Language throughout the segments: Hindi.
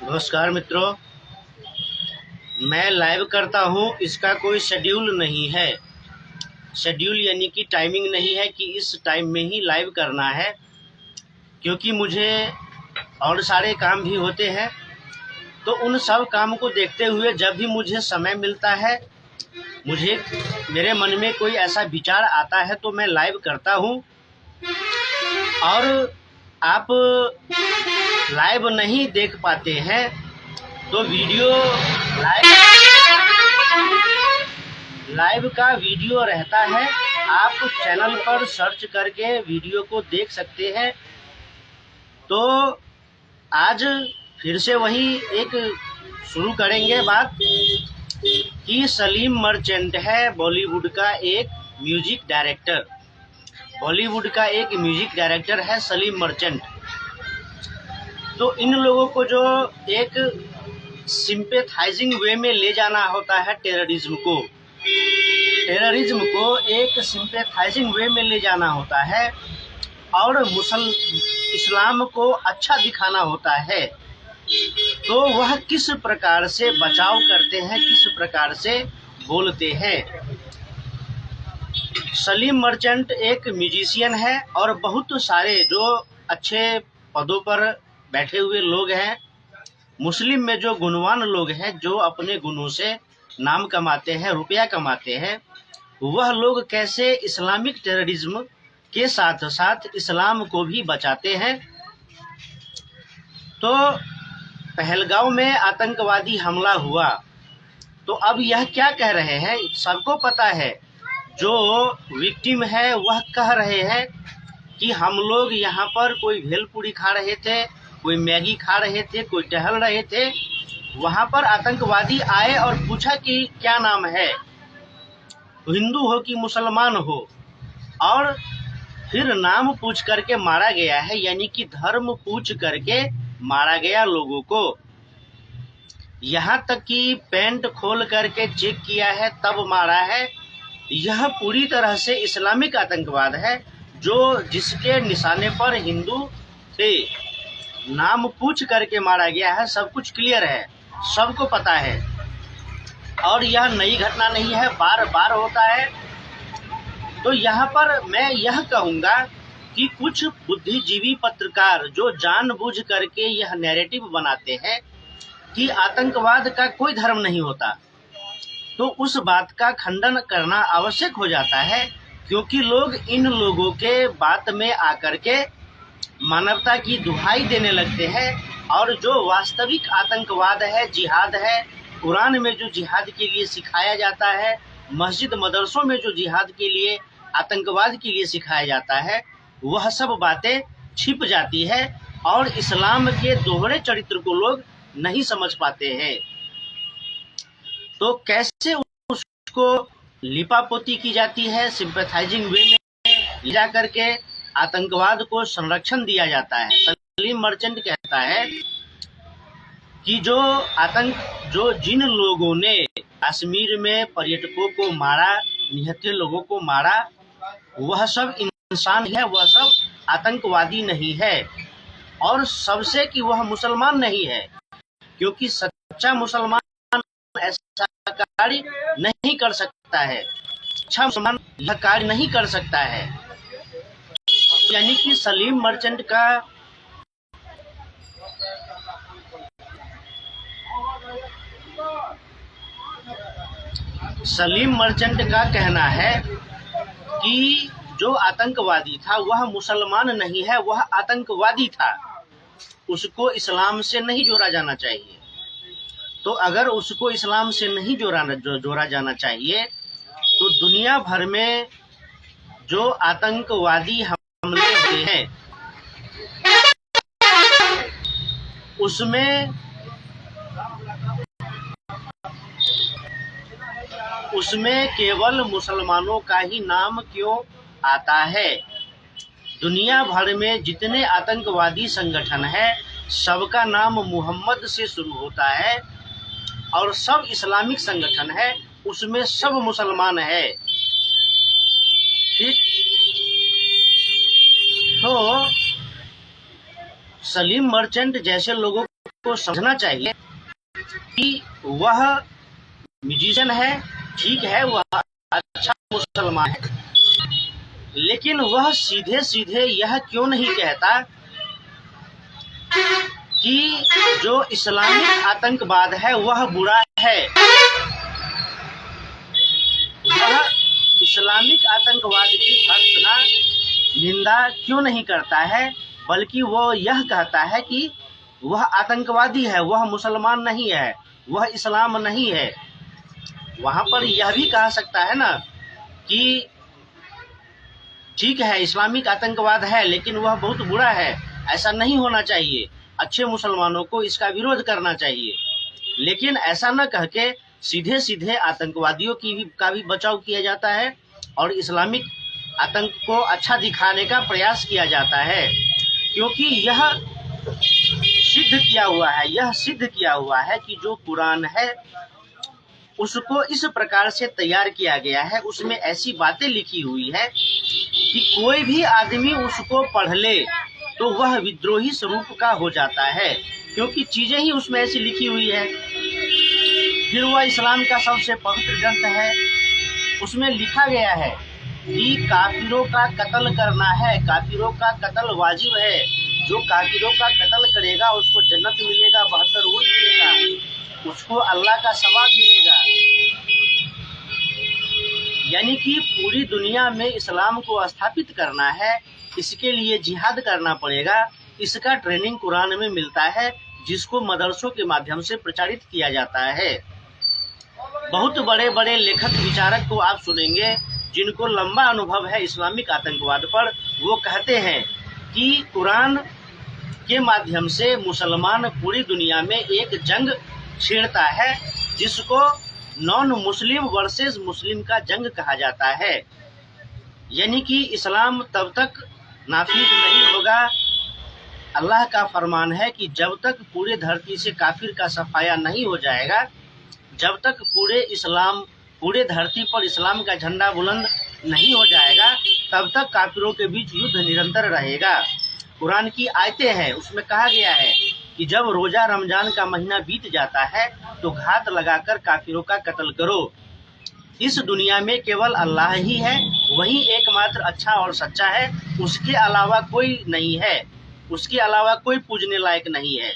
नमस्कार मित्रों, मैं लाइव करता हूँ। इसका कोई शेड्यूल नहीं है। शेड्यूल यानी कि टाइमिंग नहीं है कि इस टाइम में ही लाइव करना है, क्योंकि मुझे और सारे काम भी होते हैं। तो उन सब काम को देखते हुए जब भी मुझे समय मिलता है, मेरे मन में कोई ऐसा विचार आता है तो मैं लाइव करता हूँ। और आप लाइव नहीं देख पाते हैं तो लाइव का वीडियो रहता है। आप चैनल पर सर्च करके वीडियो को देख सकते हैं। तो आज फिर से वही एक शुरू करेंगे बात कि सलीम मर्चेंट है बॉलीवुड का एक म्यूजिक डायरेक्टर है सलीम मर्चेंट। तो इन लोगों को जो एक सिंपैथाइजिंग वे में ले जाना होता है, टेररिज्म को एक सिंपैथाइजिंग वे में ले जाना होता है और इस्लाम को अच्छा दिखाना होता है, तो वह किस प्रकार से बचाव करते हैं, किस प्रकार से बोलते हैं। सलीम मर्चेंट एक म्यूजिशियन है और बहुत सारे जो अच्छे पदों पर बैठे हुए लोग हैं, मुस्लिम में जो गुणवान लोग हैं, जो अपने गुणों से नाम कमाते हैं, रुपया कमाते हैं, वह लोग कैसे इस्लामिक टेररिज्म के साथ साथ इस्लाम को भी बचाते हैं। तो पहलगांव में आतंकवादी हमला हुआ तो अब यह क्या कह रहे हैं, सबको पता है। जो विक्टिम है वह कह रहे हैं कि हम लोग यहाँ पर कोई भेलपूरी खा रहे थे, कोई मैगी खा रहे थे, कोई टहल रहे थे, वहाँ पर आतंकवादी आए और पूछा कि क्या नाम है, हिंदू हो कि मुसलमान हो, और फिर नाम पूछ करके मारा गया है, यानी कि धर्म पूछ करके मारा गया लोगों को। यहाँ तक कि पैंट खोल करके चेक किया है तब मारा है। यह पूरी तरह से इस्लामिक आतंकवाद है, जो जिसके निशाने पर हिंदू थे, नाम पूछ करके मारा गया है। सब कुछ क्लियर है, सबको पता है, और यह नई घटना नहीं है, बार बार होता है। तो यहाँ पर मैं यह कहूँगा कि कुछ बुद्धिजीवी पत्रकार जो जानबूझ करके यह नैरेटिव बनाते हैं कि आतंकवाद का कोई धर्म नहीं होता, तो उस बात का खंडन करना आवश्यक हो जाता है, क्योंकि लोग इन लोगों के बात में आकर के मानवता की दुहाई देने लगते हैं। और जो वास्तविक आतंकवाद है, जिहाद है, कुरान में जो जिहाद के लिए सिखाया जाता है, मस्जिद मदरसों में जो जिहाद के लिए, आतंकवाद के लिए सिखाया जाता है, वह सब बातें छिप जाती है और इस्लाम के दोहरे चरित्र को लोग नहीं समझ पाते हैं। तो कैसे उसको लिपापोती की जाती है, सिंपैथाइजिंग वे में ले जा करके आतंकवाद को संरक्षण दिया जाता है। सलीम मर्चेंट कहता है कि जो जिन लोगों ने कश्मीर में पर्यटकों को मारा, निहत्थे लोगों को मारा, वह सब इंसान है, वह सब आतंकवादी नहीं है। और सबसे कि वह मुसलमान नहीं है, क्योंकि सच्चा मुसलमान ऐसा कार्य नहीं कर सकता है, अच्छा मुसलमान यह कार्य नहीं कर सकता है। यानी कि सलीम मर्चेंट का कहना है कि जो आतंकवादी था वह मुसलमान नहीं है, वह आतंकवादी था, उसको इस्लाम से नहीं जोड़ा जाना चाहिए। तो अगर उसको इस्लाम से नहीं जोड़ा जाना चाहिए, तो दुनिया भर में जो आतंकवादी हमले हुए हैं उसमें केवल मुसलमानों का ही नाम क्यों आता है। दुनिया भर में जितने आतंकवादी संगठन है, सबका नाम मोहम्मद से शुरू होता है, और सब इस्लामिक संगठन है, उसमें सब मुसलमान है। ठीक, तो सलीम मर्चेंट जैसे लोगों को समझना चाहिए कि वह म्यूजिशियन है, ठीक है, वह अच्छा मुसलमान है, लेकिन वह सीधे सीधे यह क्यों नहीं कहता कि जो इस्लामिक आतंकवाद है वह बुरा है। वह इस्लामिक आतंकवाद की भर्त्सना निंदा क्यों नहीं करता है, बल्कि वो यह कहता है कि वह आतंकवादी है, वह मुसलमान नहीं है, वह इस्लाम नहीं है। वहाँ पर यह भी कह सकता है ना कि ठीक है, इस्लामिक आतंकवाद है, लेकिन वह बहुत बुरा है, ऐसा नहीं होना चाहिए, अच्छे मुसलमानों को इसका विरोध करना चाहिए। लेकिन ऐसा न कह के सीधे सीधे आतंकवादियों का भी बचाव किया जाता है और इस्लामिक आतंक को अच्छा दिखाने का प्रयास किया जाता है, क्योंकि यह सिद्ध किया हुआ है कि जो कुरान है उसको इस प्रकार से तैयार किया गया है, उसमें ऐसी बातें लिखी हुई है कि कोई भी आदमी उसको पढ़ ले तो वह विद्रोही स्वरूप का हो जाता है, क्योंकि चीजें ही उसमें ऐसी लिखी हुई है। फिर वह इस्लाम का सबसे पवित्र ग्रंथ है, उसमें लिखा गया है कि काफिरों का कत्ल करना है, काफिरों का कत्ल वाजिब है, जो काफिरों का कत्ल करेगा उसको जन्नत मिलेगा, 72 ऊँट मिलेगा, उसको अल्लाह का सवाब मिलेगा। यानी कि पूरी दुनिया में इस्लाम को स्थापित करना है, इसके लिए जिहाद करना पड़ेगा। इसका ट्रेनिंग कुरान में मिलता है, जिसको मदरसों के माध्यम से प्रचारित किया जाता है। बहुत बड़े बड़े लेखक विचारक को आप सुनेंगे जिनको लंबा अनुभव है इस्लामिक आतंकवाद पर, वो कहते हैं कि कुरान के माध्यम से मुसलमान पूरी दुनिया में एक जंग छेड़ता है, जिसको नॉन मुस्लिम वर्सेस मुस्लिम का जंग कहा जाता है। यानी कि इस्लाम तब तक नाफिज नहीं होगा। अल्लाह का फरमान है कि जब तक पूरे धरती से काफिर का सफाया नहीं हो जाएगा, जब तक पूरे धरती पर इस्लाम का झंडा बुलंद नहीं हो जाएगा, तब तक काफिरों के बीच युद्ध निरंतर रहेगा। कुरान की आयतें हैं, उसमें कहा गया है कि जब रोजा रमजान का महीना बीत जाता है तो घात लगाकर काफिरों का कत्ल करो। इस दुनिया में केवल अल्लाह ही है, वही एकमात्र अच्छा और सच्चा है, उसके अलावा कोई नहीं है, उसके अलावा कोई पूजने लायक नहीं है।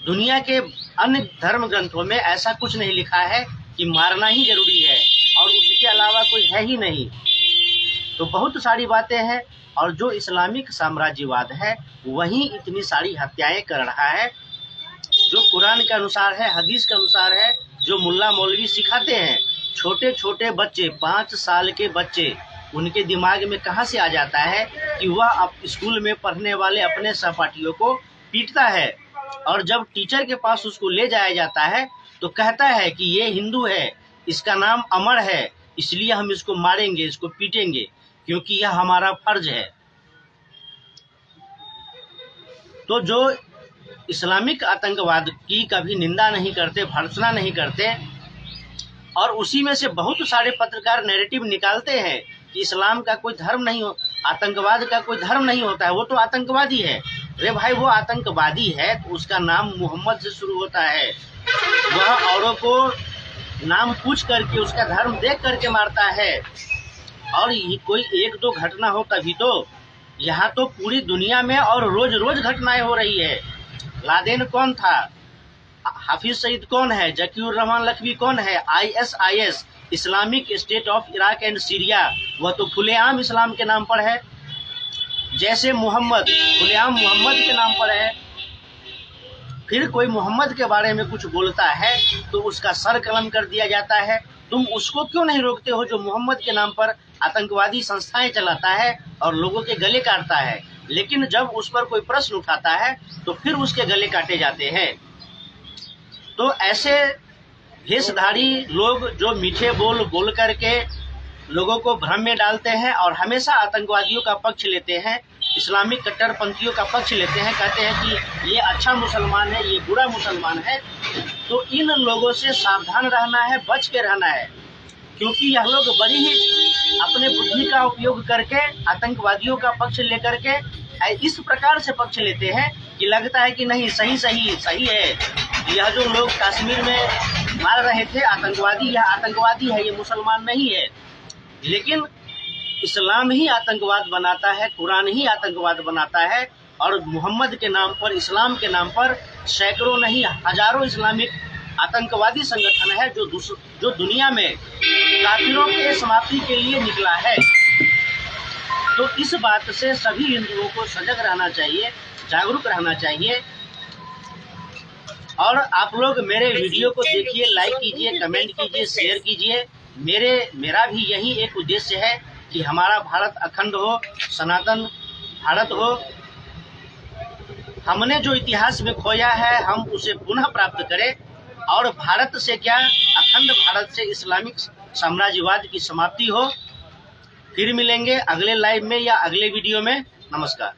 दुनिया के अन्य धर्म ग्रंथों में ऐसा कुछ नहीं लिखा है कि मारना ही जरूरी है और उसके अलावा कोई है ही नहीं। तो बहुत सारी बातें हैं, और जो इस्लामिक साम्राज्यवाद है वही इतनी सारी हत्याएं कर रहा है, जो कुरान के अनुसार है, हदीस के अनुसार है, जो मुल्ला मौलवी सिखाते हैं। छोटे छोटे बच्चे, 5 साल के बच्चे, उनके दिमाग में कहाँ से आ जाता है कि वह अब स्कूल में पढ़ने वाले अपने सहपाठियों को पीटता है, और जब टीचर के पास उसको ले जाया जाता है तो कहता है कि ये हिंदू है, इसका नाम अमर है, इसलिए हम इसको मारेंगे, इसको पीटेंगे, क्योंकि यह हमारा फर्ज है। तो जो इस्लामिक आतंकवाद की कभी निंदा नहीं करते, भर्त्सना नहीं करते, और उसी में से बहुत सारे पत्रकार नैरेटिव निकालते हैं कि इस्लाम का कोई धर्म नहीं हो, आतंकवाद का कोई धर्म नहीं होता है, वो तो आतंकवादी है। अरे भाई, वो आतंकवादी है तो उसका नाम मोहम्मद से शुरू होता है, वह औरों को नाम पूछ करके उसका धर्म देख करके मारता है, और ये कोई 1-2 घटना हो तभी तो। यहाँ तो पूरी दुनिया में और रोज रोज घटनाएं हो रही है। लादेन कौन था, हाफिज सईद कौन है, जकीउर रहमान लखवी कौन है, ISIS Islamic state of Iraq and Syria, वह तो खुलेआम इस्लाम के नाम पर है। जैसे मोहम्मद, खुलेआम मोहम्मद के नाम पर है। फिर कोई मोहम्मद के बारे में कुछ बोलता है तो उसका सर कलम कर दिया जाता है। तुम उसको क्यों नहीं रोकते हो जो मोहम्मद के नाम पर आतंकवादी संस्थाएं चलाता है और लोगों के गले काटता है, लेकिन जब उस पर कोई प्रश्न उठाता है तो फिर उसके गले काटे जाते हैं। तो ऐसे भेषधारी लोग जो मीठे बोल करके लोगों को भ्रम में डालते हैं और हमेशा आतंकवादियों का पक्ष लेते हैं, इस्लामिक कट्टरपंथियों का पक्ष लेते हैं, कहते हैं कि ये अच्छा मुसलमान है, ये बुरा मुसलमान है। तो इन लोगों से सावधान रहना है, बच के रहना है, क्योंकि यह लोग बड़ी ही अपने बुद्धि का उपयोग करके आतंकवादियों का पक्ष लेकर के इस प्रकार से पक्ष लेते हैं कि लगता है कि नहीं सही है, यह जो लोग कश्मीर में मार रहे थे आतंकवादी, यह आतंकवादी है, ये मुसलमान नहीं है। लेकिन इस्लाम ही आतंकवाद बनाता है, कुरान ही आतंकवाद बनाता है, और मोहम्मद के नाम पर, इस्लाम के नाम पर सैकड़ों नहीं हजारों इस्लामिक आतंकवादी संगठन है जो दुनिया में काफिरों के समाप्ति के लिए निकला है। तो इस बात से सभी हिंदुओं को सजग रहना चाहिए, जागरूक रहना चाहिए। और आप लोग मेरे वीडियो को देखिए, लाइक कीजिए, कमेंट कीजिए, शेयर कीजिए। मेरा भी यही एक उद्देश्य है कि हमारा भारत अखंड हो, सनातन भारत हो। हमने जो इतिहास में खोया है हम उसे पुनः प्राप्त करें, और भारत से क्या, अखंड भारत से इस्लामिक साम्राज्यवाद की समाप्ति हो। फिर मिलेंगे अगले लाइव में या अगले वीडियो में। नमस्कार।